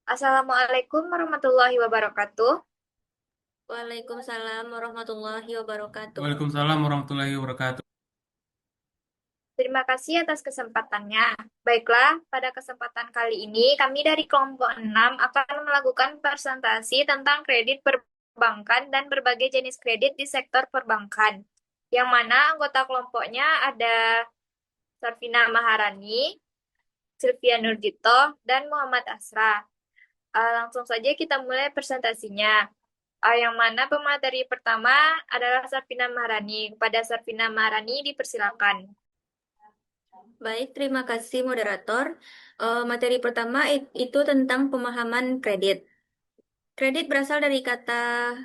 Assalamualaikum warahmatullahi wabarakatuh. Waalaikumsalam warahmatullahi wabarakatuh. Waalaikumsalam warahmatullahi wabarakatuh. Terima kasih atas kesempatannya. Baiklah, pada kesempatan kali ini kami dari kelompok 6 akan melakukan presentasi tentang kredit perbankan dan berbagai jenis kredit di sektor perbankan. Yang mana anggota kelompoknya ada Sarvina Maharani, Sylvia Nurjito, dan Muhammad Asra. Langsung saja kita mulai presentasinya. Yang mana pemateri pertama adalah Sarvina Maharani. Kepada Sarvina Maharani dipersilakan. Baik, terima kasih moderator. Materi pertama itu tentang pemahaman kredit. Kredit berasal dari kata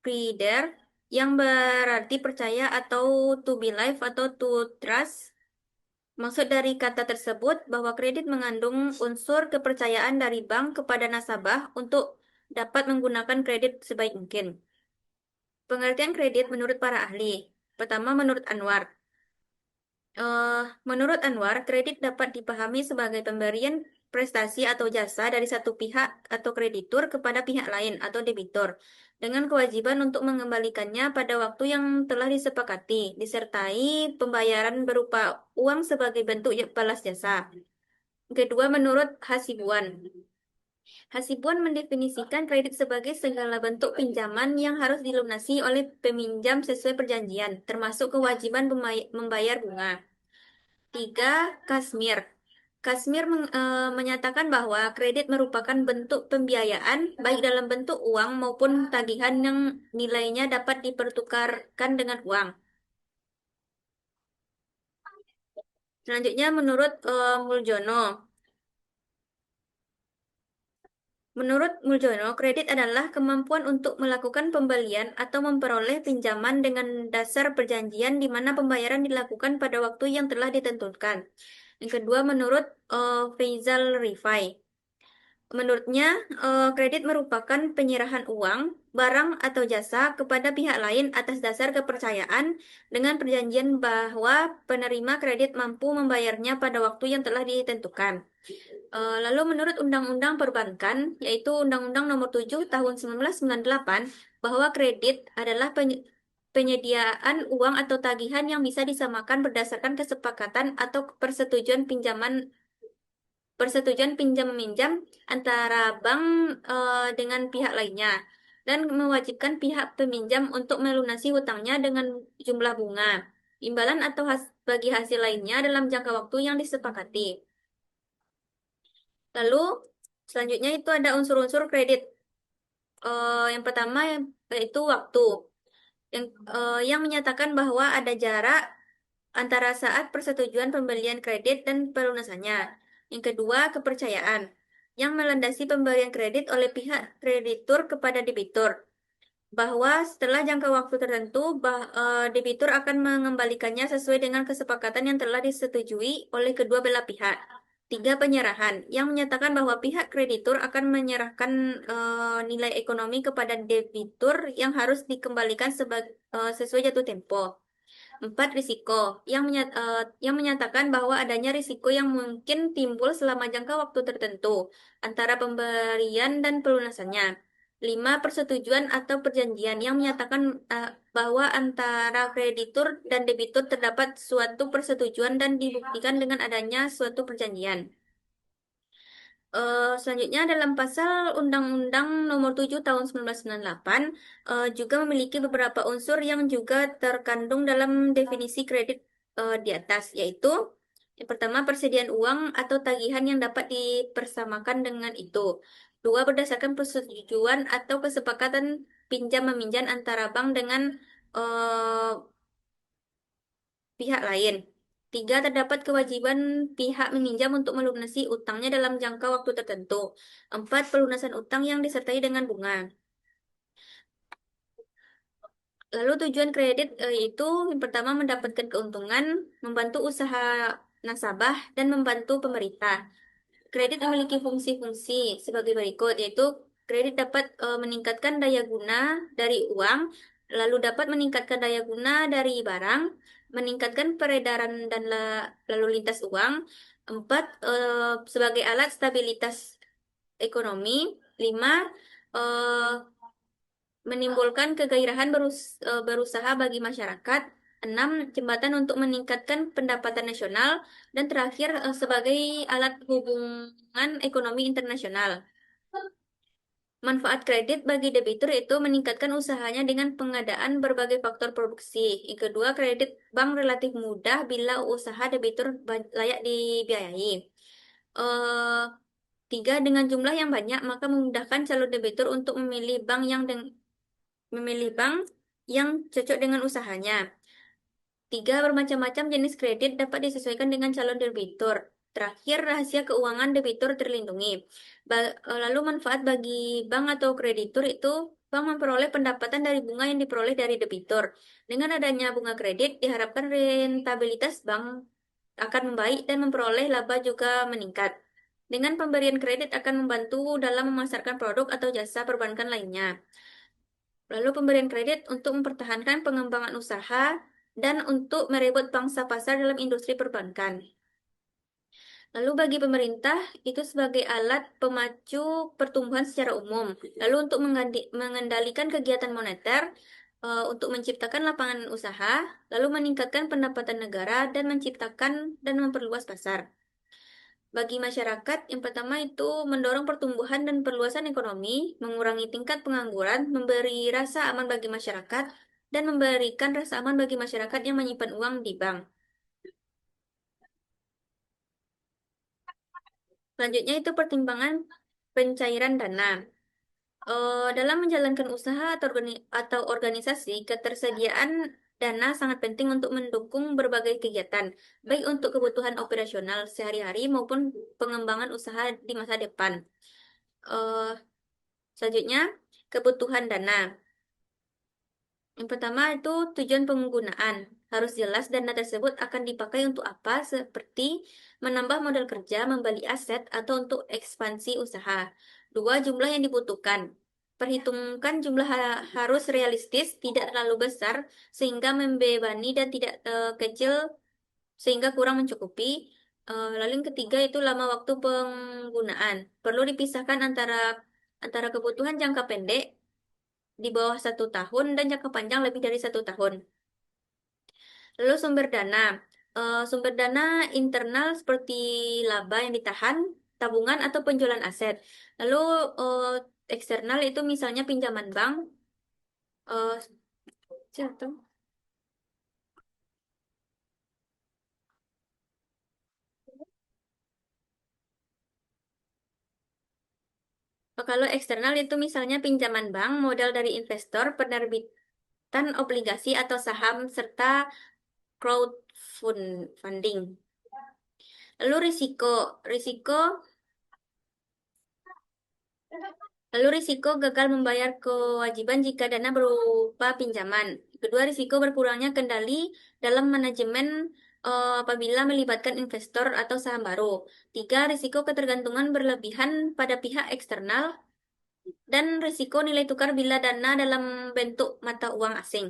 credere yang berarti percaya atau to believe atau to trust. Maksud dari kata tersebut bahwa kredit mengandung unsur kepercayaan dari bank kepada nasabah untuk dapat menggunakan kredit sebaik mungkin. Pengertian kredit menurut para ahli. Pertama, menurut Anwar. Menurut Anwar, kredit dapat dipahami sebagai pemberian prestasi atau jasa dari satu pihak atau kreditur kepada pihak lain atau debitur, dengan kewajiban untuk mengembalikannya pada waktu yang telah disepakati, disertai pembayaran berupa uang sebagai bentuk balas jasa. Kedua, menurut Hasibuan. Hasibuan mendefinisikan kredit sebagai segala bentuk pinjaman yang harus dilunasi oleh peminjam sesuai perjanjian, termasuk kewajiban membayar bunga. Tiga, Kasmir. Kasmir menyatakan bahwa kredit merupakan bentuk pembiayaan baik dalam bentuk uang maupun tagihan yang nilainya dapat dipertukarkan dengan uang. Selanjutnya menurut Muljono. Menurut Muljono, kredit adalah kemampuan untuk melakukan pembelian atau memperoleh pinjaman dengan dasar perjanjian di mana pembayaran dilakukan pada waktu yang telah ditentukan. Yang kedua, menurut Faisal Rifai. Menurutnya, kredit merupakan penyerahan uang, barang, atau jasa kepada pihak lain atas dasar kepercayaan dengan perjanjian bahwa penerima kredit mampu membayarnya pada waktu yang telah ditentukan. Lalu menurut Undang-Undang Perbankan, yaitu Undang-Undang Nomor 7 Tahun 1998, bahwa kredit adalah penyediaan uang atau tagihan yang bisa disamakan berdasarkan kesepakatan atau persetujuan pinjam-meminjam antara bank dengan pihak lainnya dan mewajibkan pihak peminjam untuk melunasi hutangnya dengan jumlah bunga, imbalan atau bagi hasil lainnya dalam jangka waktu yang disepakati. Lalu selanjutnya itu ada unsur-unsur kredit. Yang pertama yaitu waktu yang menyatakan bahwa ada jarak antara saat persetujuan pembelian kredit dan pelunasannya. Yang kedua, kepercayaan yang melandasi pemberian kredit oleh pihak kreditur kepada debitur, bahwa setelah jangka waktu tertentu, debitur akan mengembalikannya sesuai dengan kesepakatan yang telah disetujui oleh kedua belah pihak. Tiga, penyerahan yang menyatakan bahwa pihak kreditur akan menyerahkan nilai ekonomi kepada debitur yang harus dikembalikan sesuai jatuh tempo. Empat, risiko yang menyatakan bahwa adanya risiko yang mungkin timbul selama jangka waktu tertentu antara pemberian dan pelunasannya. Lima, persetujuan atau perjanjian yang menyatakan bahwa antara kreditur dan debitur terdapat suatu persetujuan dan dibuktikan dengan adanya suatu perjanjian. Selanjutnya dalam pasal Undang-Undang Nomor 7 Tahun 1998 juga memiliki beberapa unsur yang juga terkandung dalam definisi kredit di atas, yaitu yang pertama persediaan uang atau tagihan yang dapat dipersamakan dengan itu. Dua, berdasarkan persetujuan atau kesepakatan pinjam meminjam antara bank dengan eh, pihak lain. Tiga, terdapat kewajiban pihak meminjam untuk melunasi utangnya dalam jangka waktu tertentu. Empat, pelunasan utang yang disertai dengan bunga. Lalu tujuan kredit itu yang pertama mendapatkan keuntungan, membantu usaha nasabah, dan membantu pemerintah. Kredit memiliki fungsi-fungsi sebagai berikut, yaitu kredit dapat meningkatkan daya guna dari uang, lalu dapat meningkatkan daya guna dari barang, meningkatkan peredaran dan lalu lintas uang. Empat, sebagai alat stabilitas ekonomi. 5, eh, menimbulkan kegairahan berusaha bagi masyarakat. 6, jembatan untuk meningkatkan pendapatan nasional. Dan terakhir, sebagai alat hubungan ekonomi internasional. Manfaat kredit bagi debitur itu meningkatkan usahanya dengan pengadaan berbagai faktor produksi. Yang kedua, kredit bank relatif mudah bila usaha debitur layak dibiayai. Eh, 3, dengan jumlah yang banyak, maka memudahkan calon debitur untuk memilih bank yang cocok dengan usahanya. 3, bermacam-macam jenis kredit dapat disesuaikan dengan calon debitur. Terakhir, rahasia keuangan debitur terlindungi. Lalu manfaat bagi bank atau kreditur itu, bank memperoleh pendapatan dari bunga yang diperoleh dari debitur. Dengan adanya bunga kredit, diharapkan rentabilitas bank akan membaik dan memperoleh laba juga meningkat. Dengan pemberian kredit akan membantu dalam memasarkan produk atau jasa perbankan lainnya. Lalu pemberian kredit untuk mempertahankan pengembangan usaha dan untuk merebut pangsa pasar dalam industri perbankan. Lalu bagi pemerintah itu sebagai alat pemacu pertumbuhan secara umum. Lalu untuk mengendalikan kegiatan moneter, untuk menciptakan lapangan usaha, lalu meningkatkan pendapatan negara dan menciptakan dan memperluas pasar. Bagi masyarakat, yang pertama itu mendorong pertumbuhan dan perluasan ekonomi, mengurangi tingkat pengangguran, memberi rasa aman bagi masyarakat, dan memberikan rasa aman bagi masyarakat yang menyimpan uang di bank. Selanjutnya itu pertimbangan pencairan dana. Dalam menjalankan usaha atau organisasi, ketersediaan dana sangat penting untuk mendukung berbagai kegiatan, baik untuk kebutuhan operasional sehari-hari maupun pengembangan usaha di masa depan. Eh, Selanjutnya, kebutuhan dana. Yang pertama itu tujuan penggunaan. Harus jelas dana tersebut akan dipakai untuk apa, seperti menambah modal kerja, membeli aset, atau untuk ekspansi usaha. 2, jumlah yang dibutuhkan. Perhitungkan jumlah harus realistis, tidak terlalu besar, sehingga membebani dan tidak kecil, sehingga kurang mencukupi. Lalu yang ketiga itu lama waktu penggunaan. Perlu dipisahkan antara kebutuhan jangka pendek di bawah 1 tahun dan jangka panjang lebih dari 1 tahun. Lalu sumber dana. Sumber dana internal seperti laba yang ditahan, tabungan atau penjualan aset. Lalu eh, eksternal itu misalnya pinjaman bank. eh, Siapa? Kalau eksternal itu misalnya pinjaman bank, modal dari investor, penerbitan obligasi atau saham, serta crowdfunding. Lalu risiko. Risiko Lalu risiko gagal membayar kewajiban jika dana berupa pinjaman. Kedua, risiko berkurangnya kendali dalam manajemen apabila melibatkan investor atau saham baru. 3, risiko ketergantungan berlebihan pada pihak eksternal. Dan risiko nilai tukar bila dana dalam bentuk mata uang asing.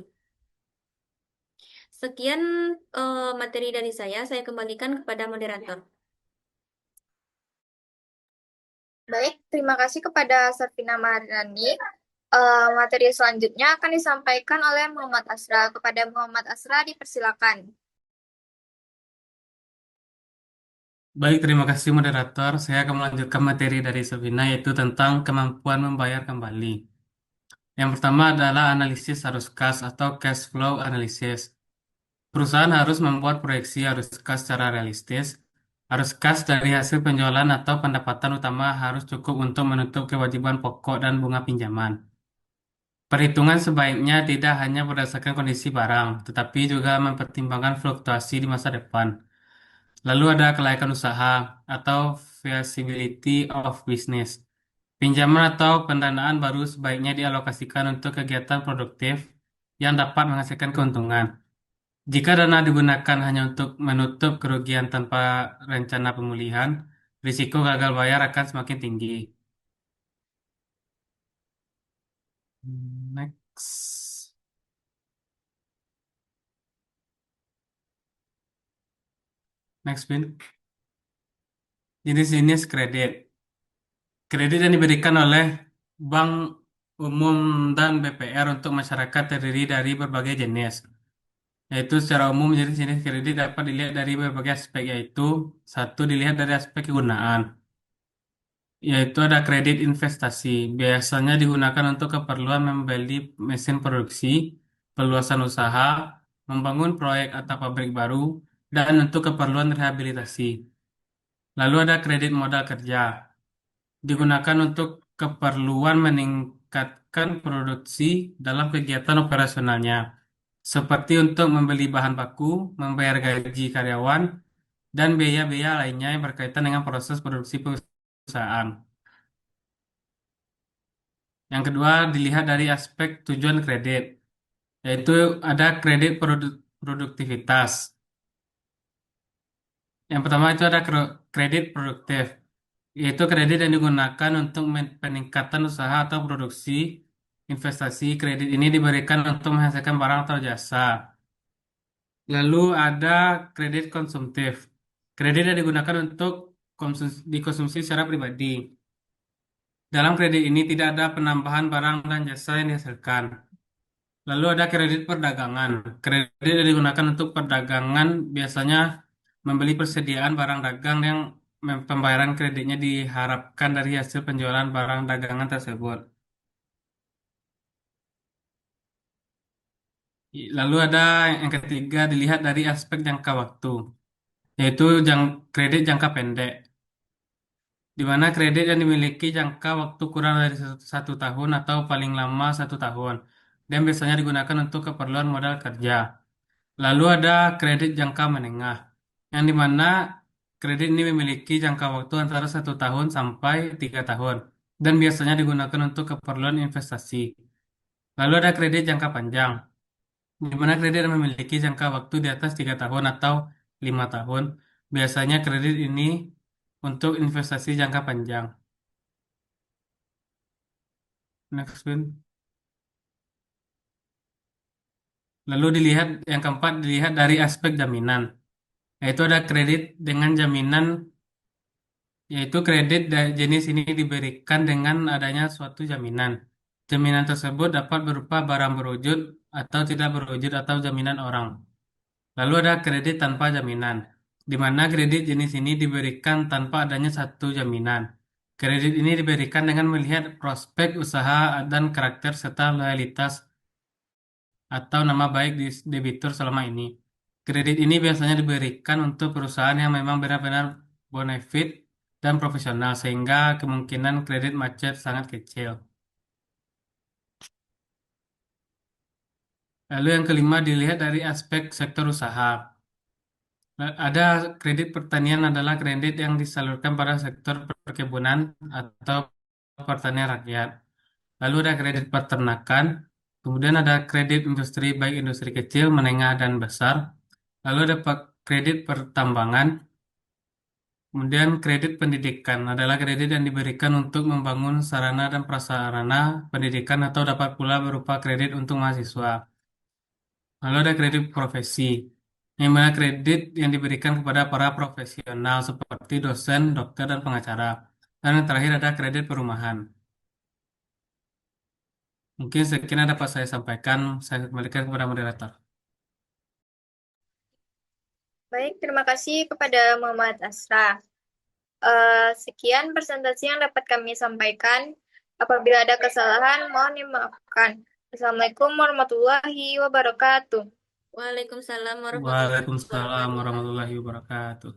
Sekian materi dari saya kembalikan kepada moderator. Baik, terima kasih kepada Sarvina Maharani. Materi selanjutnya akan disampaikan oleh Muhammad Asra. Kepada Muhammad Asra dipersilakan. Baik, terima kasih moderator. Saya akan melanjutkan materi dari Selvina yaitu tentang kemampuan membayar kembali. Yang pertama adalah analisis arus kas atau cash flow analysis. Perusahaan harus membuat proyeksi arus kas secara realistis. Arus kas dari hasil penjualan atau pendapatan utama harus cukup untuk menutup kewajiban pokok dan bunga pinjaman. Perhitungan sebaiknya tidak hanya berdasarkan kondisi barang, tetapi juga mempertimbangkan fluktuasi di masa depan. Lalu ada kelayakan usaha atau feasibility of business. Pinjaman atau pendanaan baru sebaiknya dialokasikan untuk kegiatan produktif yang dapat menghasilkan keuntungan. Jika dana digunakan hanya untuk menutup kerugian tanpa rencana pemulihan, risiko gagal bayar akan semakin tinggi. Next. Next, Bin. Jenis-jenis kredit. Kredit yang diberikan oleh Bank Umum dan BPR untuk masyarakat terdiri dari berbagai jenis. Yaitu secara umum jenis-jenis kredit dapat dilihat dari berbagai aspek, yaitu satu dilihat dari aspek kegunaan, yaitu ada kredit investasi. Biasanya digunakan untuk keperluan membeli mesin produksi, perluasan usaha, membangun proyek atau pabrik baru, dan untuk keperluan rehabilitasi. Lalu ada kredit modal kerja. Digunakan untuk keperluan meningkatkan produksi dalam kegiatan operasionalnya, seperti untuk membeli bahan baku, membayar gaji karyawan, dan biaya-biaya lainnya yang berkaitan dengan proses produksi perusahaan. Yang kedua, dilihat dari aspek tujuan kredit, yaitu ada kredit produktivitas. Yang pertama itu ada kredit produktif, yaitu kredit yang digunakan untuk peningkatan usaha atau produksi. Investasi kredit ini diberikan untuk menghasilkan barang atau jasa. Lalu ada kredit konsumtif. Kredit yang digunakan untuk dikonsumsi secara pribadi. Dalam kredit ini tidak ada penambahan barang dan jasa yang dihasilkan. Lalu ada kredit perdagangan. Kredit yang digunakan untuk perdagangan biasanya membeli persediaan barang dagang yang pembayaran kreditnya diharapkan dari hasil penjualan barang dagangan tersebut. Lalu ada yang ketiga dilihat dari aspek jangka waktu, yaitu kredit jangka pendek, di mana kredit yang dimiliki jangka waktu kurang dari 1 tahun atau paling lama 1 tahun, dan biasanya digunakan untuk keperluan modal kerja. Lalu ada kredit jangka menengah, yang dimana kredit ini memiliki jangka waktu antara 1 tahun sampai 3 tahun, dan biasanya digunakan untuk keperluan investasi. Lalu ada kredit jangka panjang, di mana kredit yang memiliki jangka waktu di atas 3 tahun atau 5 tahun. Biasanya kredit ini untuk investasi jangka panjang. Next, Win. Lalu yang keempat dilihat dari aspek jaminan, yaitu ada kredit dengan jaminan, yaitu kredit jenis ini diberikan dengan adanya suatu jaminan. Jaminan tersebut dapat berupa barang berwujud atau tidak berwujud atau jaminan orang. Lalu ada kredit tanpa jaminan, di mana kredit jenis ini diberikan tanpa adanya satu jaminan. Kredit ini diberikan dengan melihat prospek usaha dan karakter serta loyalitas atau nama baik di debitur selama ini. Kredit ini biasanya diberikan untuk perusahaan yang memang benar-benar bonafit dan profesional, sehingga kemungkinan kredit macet sangat kecil. Lalu yang kelima dilihat dari aspek sektor usaha. Ada kredit pertanian adalah kredit yang disalurkan pada sektor perkebunan atau pertanian rakyat. Lalu ada kredit peternakan, kemudian ada kredit industri baik industri kecil, menengah, dan besar. Lalu ada kredit pertambangan, kemudian kredit pendidikan adalah kredit yang diberikan untuk membangun sarana dan prasarana pendidikan atau dapat pula berupa kredit untuk mahasiswa. Lalu ada kredit profesi, yang mana kredit yang diberikan kepada para profesional seperti dosen, dokter, dan pengacara. Dan yang terakhir ada kredit perumahan. Mungkin sekian dapat saya sampaikan. Saya kembalikan kepada moderator. Baik, terima kasih kepada Muhammad Asra. Sekian presentasi yang dapat kami sampaikan. Apabila ada kesalahan, mohon dimaafkan. Assalamualaikum warahmatullahi wabarakatuh. Waalaikumsalam warahmatullahi Waalaikumsalam wabarakatuh. warahmatullahi wabarakatuh.